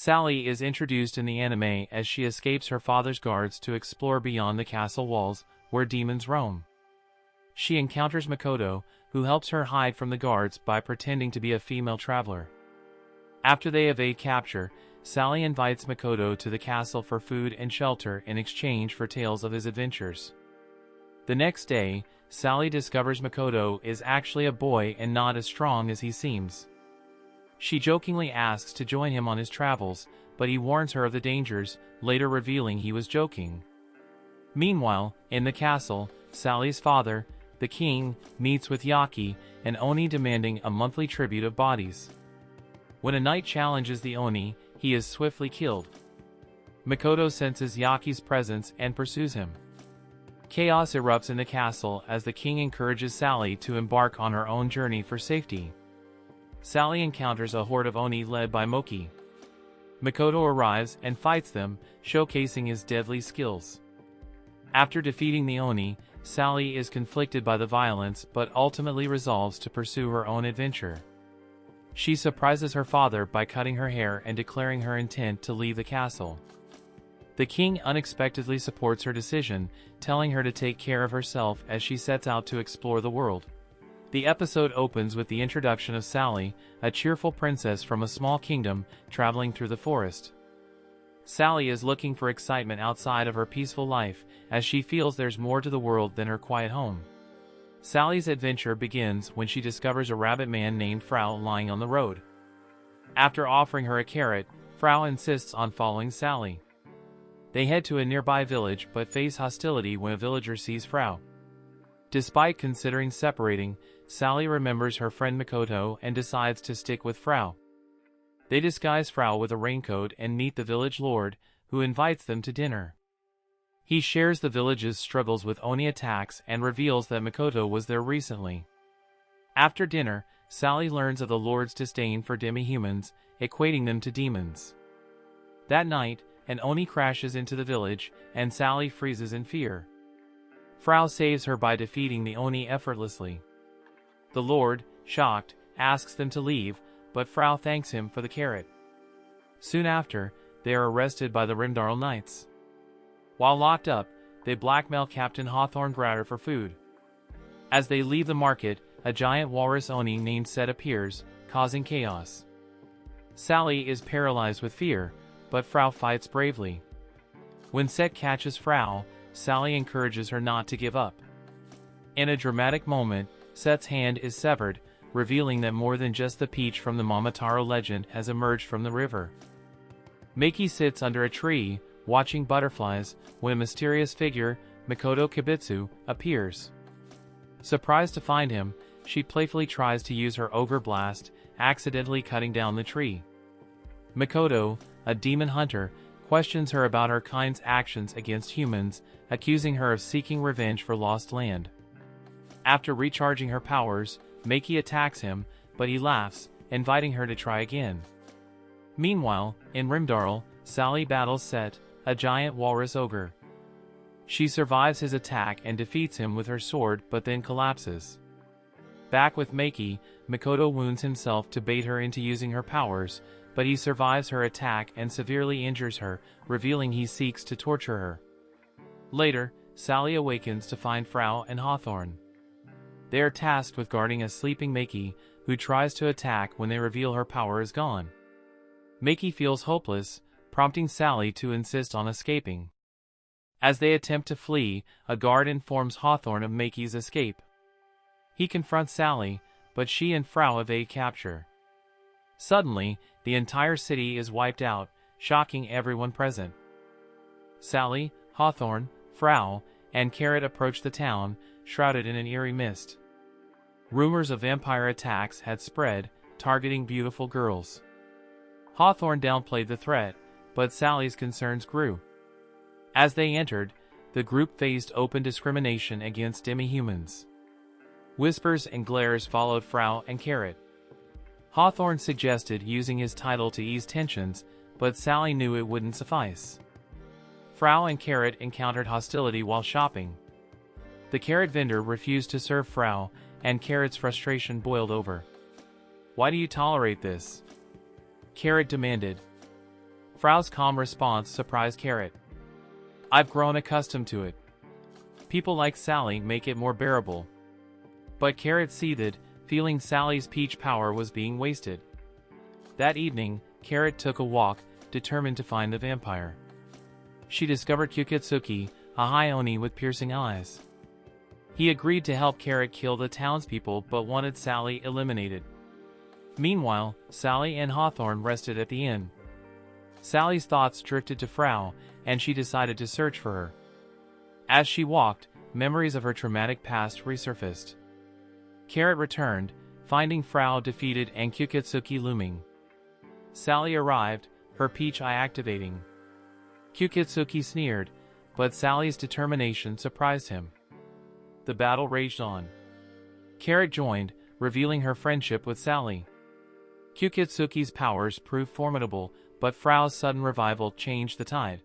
Sally is introduced in the anime as she escapes her father's guards to explore beyond the castle walls, where demons roam. She encounters Makoto, who helps her hide from the guards by pretending to be a female traveler. After they evade capture, Sally invites Makoto to the castle for food and shelter in exchange for tales of his adventures. The next day, Sally discovers Makoto is actually a boy and not as strong as he seems. She jokingly asks to join him on his travels, but he warns her of the dangers, later revealing he was joking. Meanwhile, in the castle, Sally's father, the king, meets with Yaki, an Oni demanding a monthly tribute of bodies. When a knight challenges the Oni, he is swiftly killed. Makoto senses Yaki's presence and pursues him. Chaos erupts in the castle as the king encourages Sally to embark on her own journey for safety. Sally encounters a horde of Oni led by Moki. Makoto arrives and fights them, showcasing his deadly skills. After defeating the Oni, Sally is conflicted by the violence but ultimately resolves to pursue her own adventure. She surprises her father by cutting her hair and declaring her intent to leave the castle. The king unexpectedly supports her decision, telling her to take care of herself as she sets out to explore the world. The episode opens with the introduction of Sally, a cheerful princess from a small kingdom, traveling through the forest. Sally is looking for excitement outside of her peaceful life, as she feels there's more to the world than her quiet home. Sally's adventure begins when she discovers a rabbit man named Frau lying on the road. After offering her a carrot, Frau insists on following Sally. They head to a nearby village but face hostility when a villager sees Frau. Despite considering separating, Sally remembers her friend Makoto and decides to stick with Frau. They disguise Frau with a raincoat and meet the village lord, who invites them to dinner. He shares the village's struggles with Oni attacks and reveals that Makoto was there recently. After dinner, Sally learns of the lord's disdain for demi-humans, equating them to demons. That night, an Oni crashes into the village, and Sally freezes in fear. Frau saves her by defeating the Oni effortlessly. The Lord, shocked, asks them to leave, but Frau thanks him for the carrot. Soon after, they are arrested by the Rimdarl Knights. While locked up, they blackmail Captain Hawthorne Gratter for food. As they leave the market, a giant walrus Oni named Set appears, causing chaos. Sally is paralyzed with fear, but Frau fights bravely. When Set catches Frau, Sally encourages her not to give up. In a dramatic moment, Set's hand is severed, revealing that more than just the peach from the Momotaro legend has emerged from the river. Maki sits under a tree, watching butterflies, when a mysterious figure, Makoto Kibitsu, appears. Surprised to find him, she playfully tries to use her ogre blast, accidentally cutting down the tree. Makoto, a demon hunter, questions her about her kind's actions against humans, accusing her of seeking revenge for lost land. After recharging her powers, Maki attacks him, but he laughs, inviting her to try again. Meanwhile, in Rimdarl, Sally battles Set, a giant walrus ogre. She survives his attack and defeats him with her sword but then collapses. Back with Maki, Makoto wounds himself to bait her into using her powers, but he survives her attack and severely injures her, revealing he seeks to torture her. Later, Sally awakens to find Frau and Hawthorne. They are tasked with guarding a sleeping Maki, who tries to attack when they reveal her power is gone. Maki feels hopeless, prompting Sally to insist on escaping. As they attempt to flee, a guard informs Hawthorne of Maki's escape. He confronts Sally, but she and Frau evade capture. Suddenly, the entire city is wiped out, shocking everyone present. Sally, Hawthorne, Frau, and Carrot approach the town, shrouded in an eerie mist. Rumors of vampire attacks had spread, targeting beautiful girls. Hawthorne downplayed the threat, but Sally's concerns grew. As they entered, the group faced open discrimination against demi-humans. Whispers and glares followed Frau and Carrot. Hawthorne suggested using his title to ease tensions, but Sally knew it wouldn't suffice. Frau and Carrot encountered hostility while shopping. The carrot vendor refused to serve Frau, and Carrot's frustration boiled over. "Why do you tolerate this?" Carrot demanded. Frau's calm response surprised Carrot. "I've grown accustomed to it. People like Sally make it more bearable." But Carrot seethed, feeling Sally's peach power was being wasted. That evening, Carrot took a walk, determined to find the vampire. She discovered Kyukitsuki, a high Oni with piercing eyes. He agreed to help Carrot kill the townspeople but wanted Sally eliminated. Meanwhile, Sally and Hawthorne rested at the inn. Sally's thoughts drifted to Frau, and she decided to search for her. As she walked, memories of her traumatic past resurfaced. Carrot returned, finding Frau defeated and Kyukitsuki looming. Sally arrived, her peach eye activating. Kyukitsuki sneered, but Sally's determination surprised him. The battle raged on. Carrot joined, revealing her friendship with Sally. Kyukitsuki's powers proved formidable, but Frau's sudden revival changed the tide.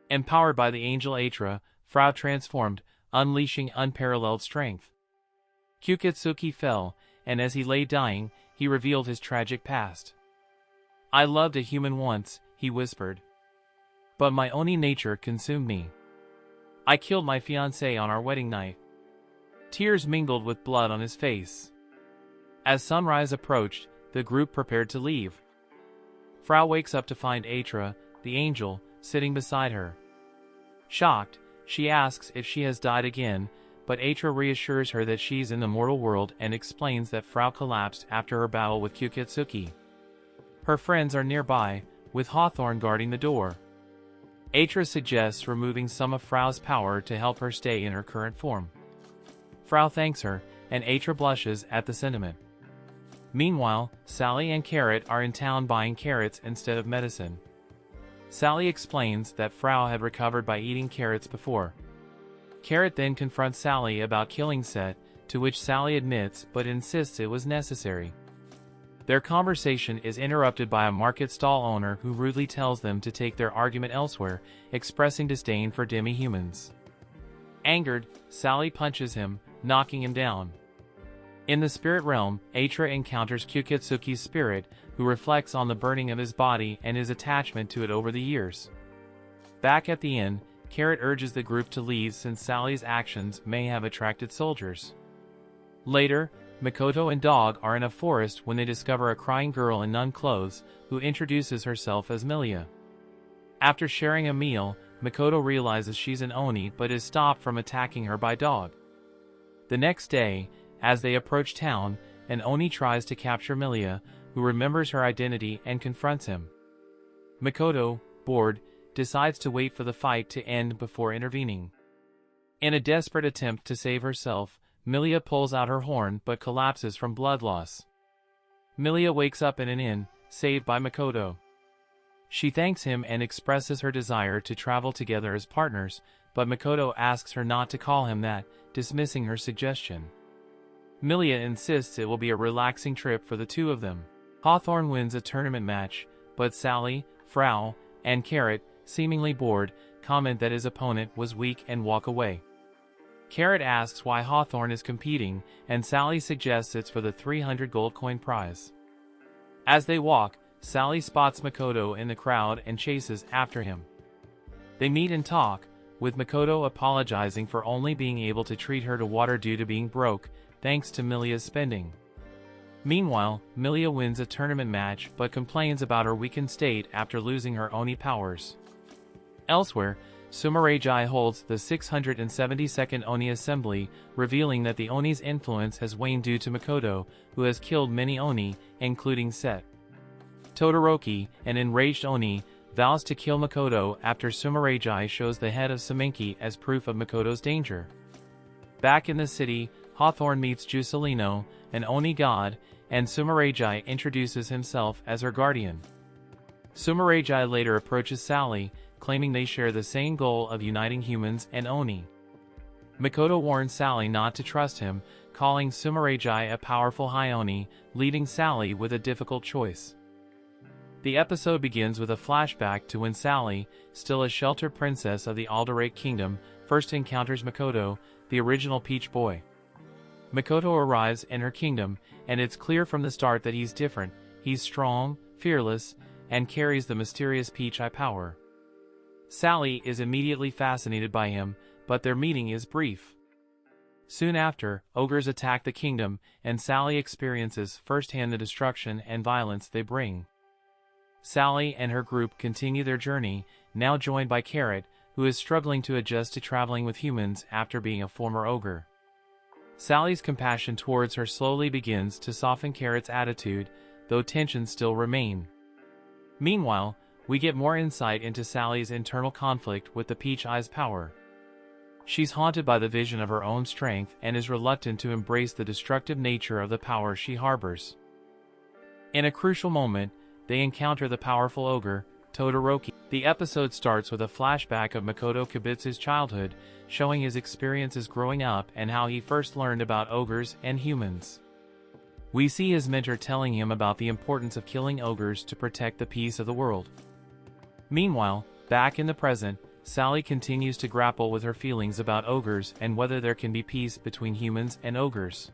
Empowered by the angel Atra, Frau transformed, unleashing unparalleled strength. Kyukitsuki fell, and as he lay dying, he revealed his tragic past. "I loved a human once," he whispered. "But my Oni nature consumed me. I killed my fiancée on our wedding night." Tears mingled with blood on his face. As sunrise approached, the group prepared to leave. Frau wakes up to find Atra, the angel, sitting beside her. Shocked, she asks if she has died again, but Atra reassures her that she's in the mortal world and explains that Frau collapsed after her battle with Kyukitsuki. Her friends are nearby, with Hawthorne guarding the door. Atra suggests removing some of Frau's power to help her stay in her current form. Frau thanks her, and Atra blushes at the sentiment. Meanwhile, Sally and Carrot are in town buying carrots instead of medicine. Sally explains that Frau had recovered by eating carrots before. Carrot then confronts Sally about killing Set, to which Sally admits but insists it was necessary. Their conversation is interrupted by a market stall owner who rudely tells them to take their argument elsewhere, expressing disdain for demi-humans. Angered, Sally punches him, knocking him down. In the spirit realm, Atra encounters Kyukitsuki's spirit, who reflects on the burning of his body and his attachment to it over the years. Back at the inn, Carrot urges the group to leave since Sally's actions may have attracted soldiers. Later, Makoto and Dog are in a forest when they discover a crying girl in nun clothes, who introduces herself as Milia. After sharing a meal, Makoto realizes she's an Oni but is stopped from attacking her by Dog. The next day, as they approach town, an Oni tries to capture Milia, who remembers her identity and confronts him. Makoto, bored, decides to wait for the fight to end before intervening. In a desperate attempt to save herself, Milia pulls out her horn but collapses from blood loss. Milia wakes up in an inn, saved by Makoto. She thanks him and expresses her desire to travel together as partners, but Makoto asks her not to call him that, dismissing her suggestion. Milia insists it will be a relaxing trip for the two of them. Hawthorne wins a tournament match, but Sally, Frau, and Carrot, seemingly bored, comment that his opponent was weak and walk away. Carrot asks why Hawthorne is competing, and Sally suggests it's for the 300 gold coin prize. As they walk, Sally spots Makoto in the crowd and chases after him. They meet and talk, with Makoto apologizing for only being able to treat her to water due to being broke, thanks to Milia's spending. Meanwhile, Milia wins a tournament match but complains about her weakened state after losing her Oni powers. Elsewhere, Sumereiji holds the 672nd Oni Assembly, revealing that the Oni's influence has waned due to Makoto, who has killed many Oni, including Set. Todoroki, an enraged Oni, vows to kill Makoto after Sumereiji shows the head of Samenki as proof of Makoto's danger. Back in the city, Hawthorne meets Juscelino, an Oni god, and Sumereiji introduces himself as her guardian. Sumereiji later approaches Sally, claiming they share the same goal of uniting humans and Oni. Makoto warns Sally not to trust him, calling Sumereiji a powerful high Oni, leaving Sally with a difficult choice. The episode begins with a flashback to when Sally, still a sheltered princess of the Alderake Kingdom, first encounters Makoto, the original Peach Boy. Makoto arrives in her kingdom, and it's clear from the start that he's different. He's strong, fearless, and carries the mysterious peach eye power. Sally is immediately fascinated by him, but their meeting is brief. Soon after, ogres attack the kingdom, and Sally experiences firsthand the destruction and violence they bring. Sally and her group continue their journey, now joined by Carrot, who is struggling to adjust to traveling with humans after being a former ogre. Sally's compassion towards her slowly begins to soften Carrot's attitude, though tensions still remain. Meanwhile, we get more insight into Sally's internal conflict with the Peach Eye's power. She's haunted by the vision of her own strength and is reluctant to embrace the destructive nature of the power she harbors. In a crucial moment, they encounter the powerful ogre, Todoroki. The episode starts with a flashback of Makoto Kibitsu's childhood, showing his experiences growing up and how he first learned about ogres and humans. We see his mentor telling him about the importance of killing ogres to protect the peace of the world. Meanwhile, back in the present, Sally continues to grapple with her feelings about ogres and whether there can be peace between humans and ogres.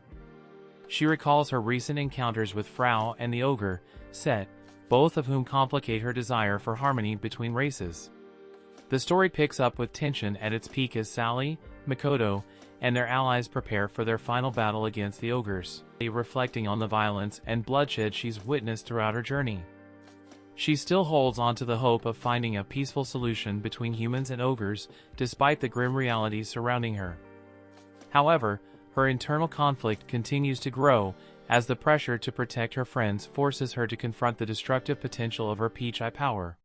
She recalls her recent encounters with Frau and the ogre, Set, both of whom complicate her desire for harmony between races. The story picks up with tension at its peak as Sally, Makoto, and their allies prepare for their final battle against the ogres, reflecting on the violence and bloodshed she's witnessed throughout her journey. She still holds on to the hope of finding a peaceful solution between humans and ogres, despite the grim realities surrounding her. However, her internal conflict continues to grow, as the pressure to protect her friends forces her to confront the destructive potential of her Peach Eye power.